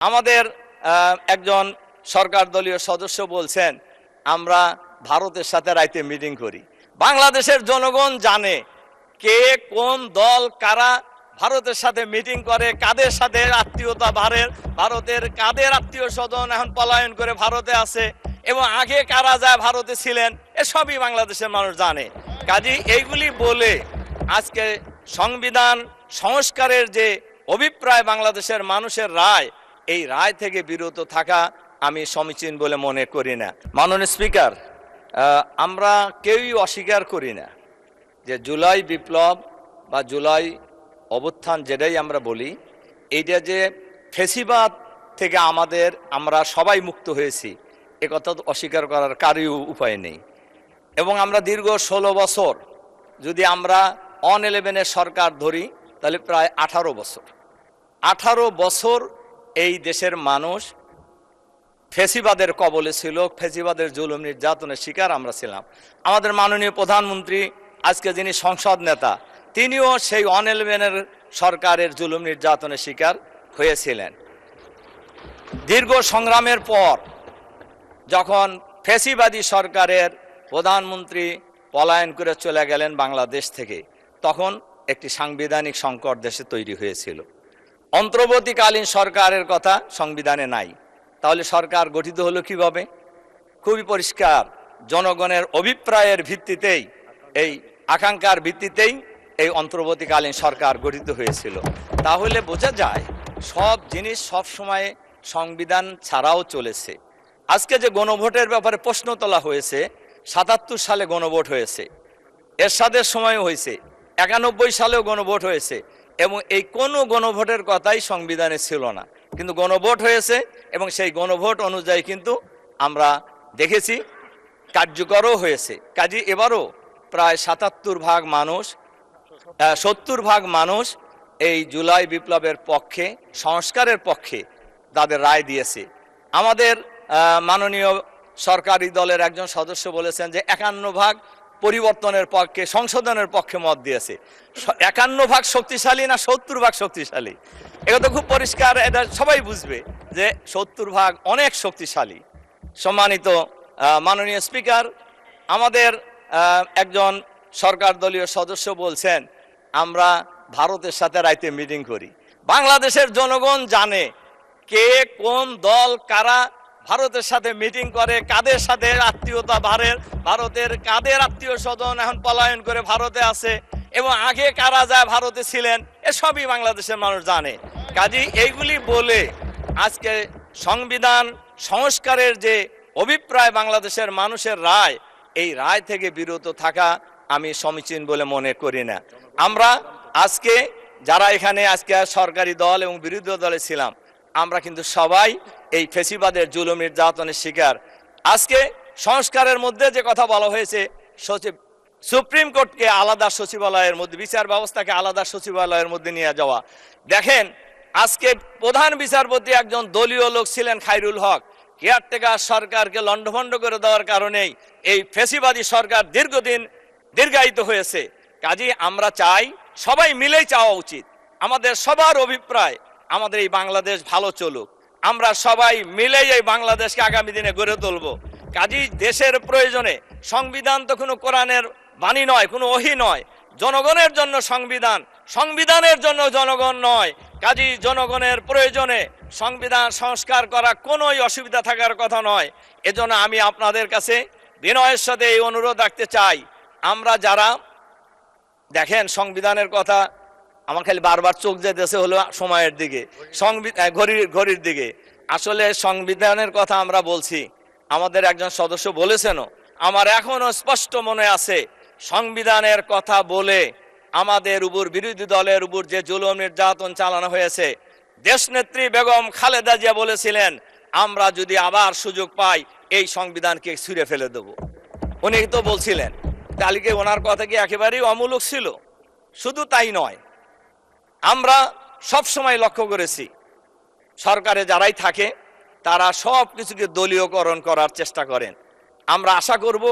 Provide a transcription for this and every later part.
আমাদের একজন সরকার দলীয় সদস্য বলছেন আমরা ভারতের সাথে রাইতে মিটিং করি। বাংলাদেশের জনগণ জানে কে কোন দল কারা ভারতের সাথে মিটিং করে, কাদের সাথে আত্মীয়তা ভারতের কাদের আত্মীয় স্বজন এখন পলায়ন করে ভারতে আছে এবং আগে কারা যায় ভারতে ছিলেন, এসবই বাংলাদেশের মানুষ জানে। কাজী এইগুলি বলে আজকে সংবিধান সংস্কারের যে অভিপ্রায় বাংলাদেশের মানুষের রায়, এই রায় থেকে বিরত থাকা আমি সমীচীন বলে মনে করি না। মাননীয় স্পিকার, আমরা কেউই অস্বীকার করি না যে জুলাই বিপ্লব বা জুলাই অভ্যুত্থান যেটাই আমরা বলি, এইটা যে ফেসিবাদ থেকে আমরা সবাই মুক্ত হয়েছি, একথা তো অস্বীকার করার কারই উপায় নেই। এবং আমরা দীর্ঘ 16 বছর যদি আমরা অন-11-এর সরকার ধরি তাহলে প্রায় 18 বছর এই দেশের মানুষ ফেসিবাদের কবলে ছিল, ফেসিবাদের জুলুম নির্যাতনের শিকার আমরা ছিলাম। আমাদের মাননীয় প্রধানমন্ত্রী আজকে যিনি সংসদ নেতা, তিনিও সেই অন-11-এর সরকারের জুলুম নির্যাতনের শিকার হয়েছিলেন। দীর্ঘ সংগ্রামের পর যখন ফেসিবাদী সরকারের প্রধানমন্ত্রী পলায়ন করে চলে গেলেন বাংলাদেশ থেকে, তখন একটি সাংবিধানিক সংকট দেশে তৈরি হয়েছিল। অন্তর্বর্তীকালীন সরকারের কথা সংবিধানে নাই, তাহলে সরকার গঠিত হলো কিভাবে? খুবই পরিষ্কার, জনগণের অভিপ্রায়ের ভিত্তিতেই, এই আকাঙ্ক্ষার ভিত্তিতেই এই অন্তর্বর্তীকালীন সরকার গঠিত হয়েছিল। তাহলে বোঝা যায় সব জিনিস সব সময় সংবিধান ছাড়াও চলেছে। আজকে যে গণভোটের ব্যাপারে প্রশ্ন তোলা হয়েছে, 77 সালে গণভোট হয়েছে, এরশাদের সময়ও হয়েছে, 91 সালেও গণভোট হয়েছে, এবং এই কোনো গণভোটের কথাই সংবিধানে ছিল না, কিন্তু গণভোট হয়েছে এবং সেই গণভোট অনুযায়ী কিন্তু আমরা দেখেছি কার্যকরও হয়েছে। কাজে এবারও প্রায় 70 ভাগ মানুষ এই জুলাই বিপ্লবের পক্ষে, সংস্কারের পক্ষে তাদের রায় দিয়েছে। আমাদের মাননীয় সরকারি দলের একজন সদস্য বলেছেন যে 51 ভাগ পরিবর্তনের পক্ষে, সংশোধনের পক্ষে মত দিয়েছে। 51 ভাগ শক্তিশালী না 70 ভাগ শক্তিশালী? এটা তো খুব পরিষ্কার, এটা সবাই বুঝবে যে 70 ভাগ অনেক শক্তিশালী। সম্মানিত মাননীয় স্পিকার, আমাদের একজন সরকার দলীয় সদস্য বলছেন আমরা ভারতের সাথে রাইতে মিটিং করি। বাংলাদেশের জনগণ জানে কে কোন দল কারা ভারতের সাথে মিটিং করে, কাদের সাথে আত্মীয়তা ভারতের কাদের আত্মীয় স্বজন এখন পলায়ন করে ভারতে আছে এবং আগে কারা যায় ভারতে ছিলেন, এসবই বাংলাদেশের মানুষ জানে। কাজী এইগুলি বলে আজকে সংবিধান সংস্কারের যে অভিপ্রায় বাংলাদেশের মানুষের রায়, এই রায় থেকে বিরত থাকা আমি সমীচীন বলে মনে করি না। আমরা আজকে যারা এখানে আজকে সরকারি দল এবং বিরোধী দলে ছিলাম, আমরা কিন্তু সবাই এই ফেসিবাদের জুলুম নির্যাতনের শিকার। আজকে সংস্কারের মধ্যে যে কথা বলা হয়েছে, সুপ্রিম কোর্টকে আলাদা সচিবালয়ের মধ্যে, বিচার ব্যবস্থাকে আলাদা সচিবালয়ের মধ্যে নিয়ে যাওয়া। দেখেন, আজকে প্রধান বিচারপতি একজন দলীয় লোক ছিলেন খায়রুল হক, কেয়ারটেকার সরকারকে লণ্ডভণ্ড করে দেওয়ার কারণেই এই ফেসিবাদী সরকার দীর্ঘায়িত হয়েছে। কাজেই আমরা চাই, সবাই মিলেই চাওয়া উচিত, আমাদের সবার অভিপ্রায় আমাদের এই বাংলাদেশ ভালো চলুক, আমরা সবাই মিলেই এই বাংলাদেশকে আগামী দিনে গড়ে তুলব। কাজেই দেশের প্রয়োজনে, সংবিধান তো কোনো কোরআনের বাণী নয়, কোনো ওহী নয়, জনগণের জন্য সংবিধান, সংবিধানের জন্য জনগণ নয়। কাজেই জনগণের প্রয়োজনে সংবিধান সংস্কার করা কোনোই অসুবিধা থাকার কথা নয়। এজন্য আমি আপনাদের কাছে বিনয়ের সাথে এই অনুরোধ রাখতে চাই, আমরা যারা দেখেন সংবিধানের কথা, আমার খালি বারবার চোখ যেতেছে হলো সময়ের দিকে, ঘড়ির দিকে। আসলে সংবিধানের কথা আমরা বলছি, আমাদের একজন সদস্য বলেছেনও, আমার এখনো স্পষ্ট মনে আছে, সংবিধানের কথা বলে আমাদের উপর, বিরোধী দলের উপর যে জুলুম নির্যাতন চালানো হয়েছে, দেশনেত্রী বেগম খালেদা জিয়া বলেছিলেন আমরা যদি আবার সুযোগ পাই এই সংবিধানকে ছুঁড়ে ফেলে দেব। উনি তো বলছিলেন, তাহলে কি ওনার কথা কি একেবারেই অমূলক ছিল? শুধু তাই নয়, আমরা সব সময় লক্ষ্য করেছি সরকারে যারাই থাকে তারা সব কিছুকে দলীয়করণ করার চেষ্টা করেন। আমরা আশা করব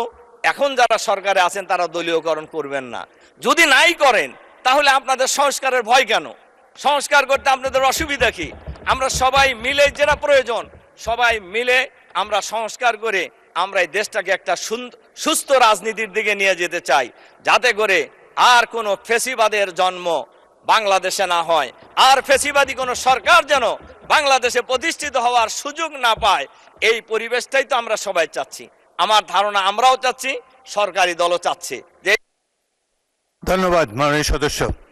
এখন যারা সরকারে আছেন তারা দলীয়করণ করবেন না। যদি নাই করেন তাহলে আপনাদের সংস্কারের ভয় কেন? সংস্কার করতে আপনাদের অসুবিধা কি? আমরা সবাই মিলে, যেটা প্রয়োজন সবাই মিলে আমরা সংস্কার করে আমরা এই দেশটাকে একটা সুস্থ রাজনীতির দিকে নিয়ে যেতে চাই, যাতে করে আর কোনো ফ্যাসিবাদের জন্ম বাংলাদেশে না হয়, আর ফ্যাসিবাদী কোনো সরকার যেন বাংলাদেশে প্রতিষ্ঠিত হওয়ার সুযোগ না পায়। এই পরিবেশটাই তো আমরা সবাই চাচ্ছি। আমার ধারণা আমরাও চাচ্ছি, সরকারি দলও চাচ্ছে। যে ধন্যবাদ মাননীয় সদস্য।